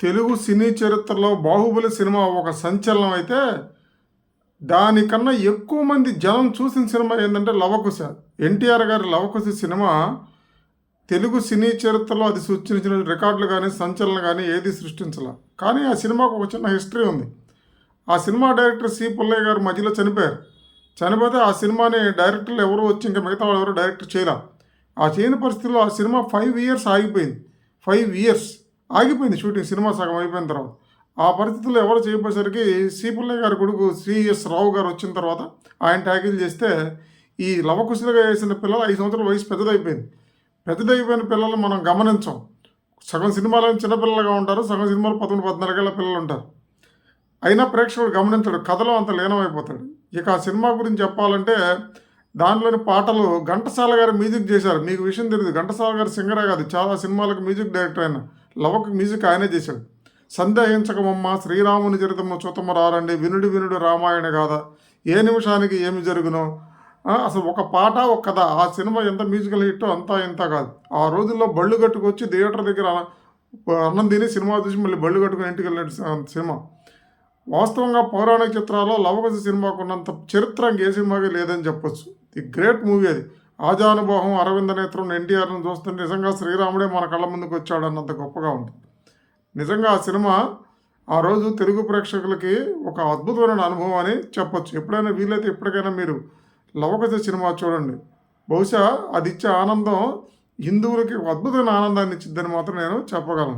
తెలుగు సినీ చరిత్రలో 'బాహుబలి' సినిమా ఒక సంచలనం అయితే, దానికన్నా ఎక్కువ మంది జనం చూసిన సినిమా ఏందంటే 'లవకుశ'. ఎన్టీఆర్ గారి 'లవకుశ' సినిమా తెలుగు సినీ చరిత్రలో అది సృష్టించిన రికార్డులు గానీ, సంచలనం గానీ ఏది సృష్టించలా. కానీ ఆ సినిమాకు ఒక చిన్న హిస్టరీ ఉంది. ఆ సినిమా డైరెక్టర్ సి. పుల్లయ్య గారు మధ్యలో చనిపోయారు. చనిపోతే ఆ సినిమాని డైరెక్టర్లు ఎవరు వచ్చి ఇంకా మిగతా వాళ్ళు ఎవరు డైరెక్ట్ చేయరా. ఆ చేయని పరిస్థితుల్లో ఆ సినిమా 5 ఇయర్స్ ఆగిపోయింది. 5 ఇయర్స్ ఆగిపోయింది షూటింగ్, సినిమా సగం అయిపోయిన తర్వాత. ఆ పరిస్థితుల్లో ఎవరు చేయకపోయేసరికి సి. పుల్లయ్య గారి కొడుకు సిఎస్ రావు గారు వచ్చిన తర్వాత ఆయన ట్యాకిల్ చేస్తే, ఈ లవకుశలుగా వేసిన పిల్లలు 5 సంవత్సరాల వయసు పెద్దదైపోయిన పిల్లలు మనం గమనించం. సగం సినిమాలో చిన్నపిల్లలుగా ఉంటారు, సగం సినిమాలు 11, 14 ఏళ్ళ పిల్లలు ఉంటారు. అయినా ప్రేక్షకుడు గమనించడు, కథలో అంత లీనమైపోతాడు. ఇక ఆ సినిమా గురించి చెప్పాలంటే, దానిలోని పాటలు ఘంటసాల గారు మ్యూజిక్ చేశారు. మీకు విషయం తెలియదు, ఘంటసాల గారు సింగరే కాదు, చాలా సినిమాలకు మ్యూజిక్ డైరెక్టర్ అయిన. లవకు మ్యూజిక్ ఆయనే చేశాడు. సందేహించకమమ్మ, శ్రీరాముని చరితము చూతము రారండి, వినుడు వినుడు రామాయణ గాథ, ఏ నిమిషానికి ఏమి జరుగునో, అసలు ఒక పాట ఒక కథ. ఆ సినిమా ఎంత మ్యూజికల్ హిట్ అంతా ఇంత కాదు. ఆ రోజుల్లో బళ్ళు కట్టుకొచ్చి థియేటర్ దగ్గర అన్నం తిని సినిమా చూసి మళ్ళీ బళ్ళు కట్టుకుని ఇంటికి వెళ్ళిన సినిమా. వాస్తవంగా పౌరాణిక చిత్రాల్లో లవకుశ సినిమాకు ఉన్నంత చరిత్ర ఏ సినిమాకి లేదని చెప్పొచ్చు. ది గ్రేట్ మూవీ అది. ఆజానుబాహం, అరవింద నేత్రం, ఎన్టీఆర్ను చూస్తుంటే నిజంగా శ్రీరాముడే మన కళ్ళ ముందుకు వచ్చాడు అన్నంత గొప్పగా ఉంది. నిజంగా ఆ సినిమా ఆ రోజు తెలుగు ప్రేక్షకులకి ఒక అద్భుతమైన అనుభవం అని చెప్పొచ్చు. ఎప్పుడైనా వీలైతే ఎప్పటికైనా మీరు లవకుశ సినిమా చూడండి. బహుశా అది ఇచ్చే ఆనందం హిందువులకి అద్భుతమైన ఆనందాన్ని ఇచ్చిద్దని మాత్రం నేను చెప్పగలను.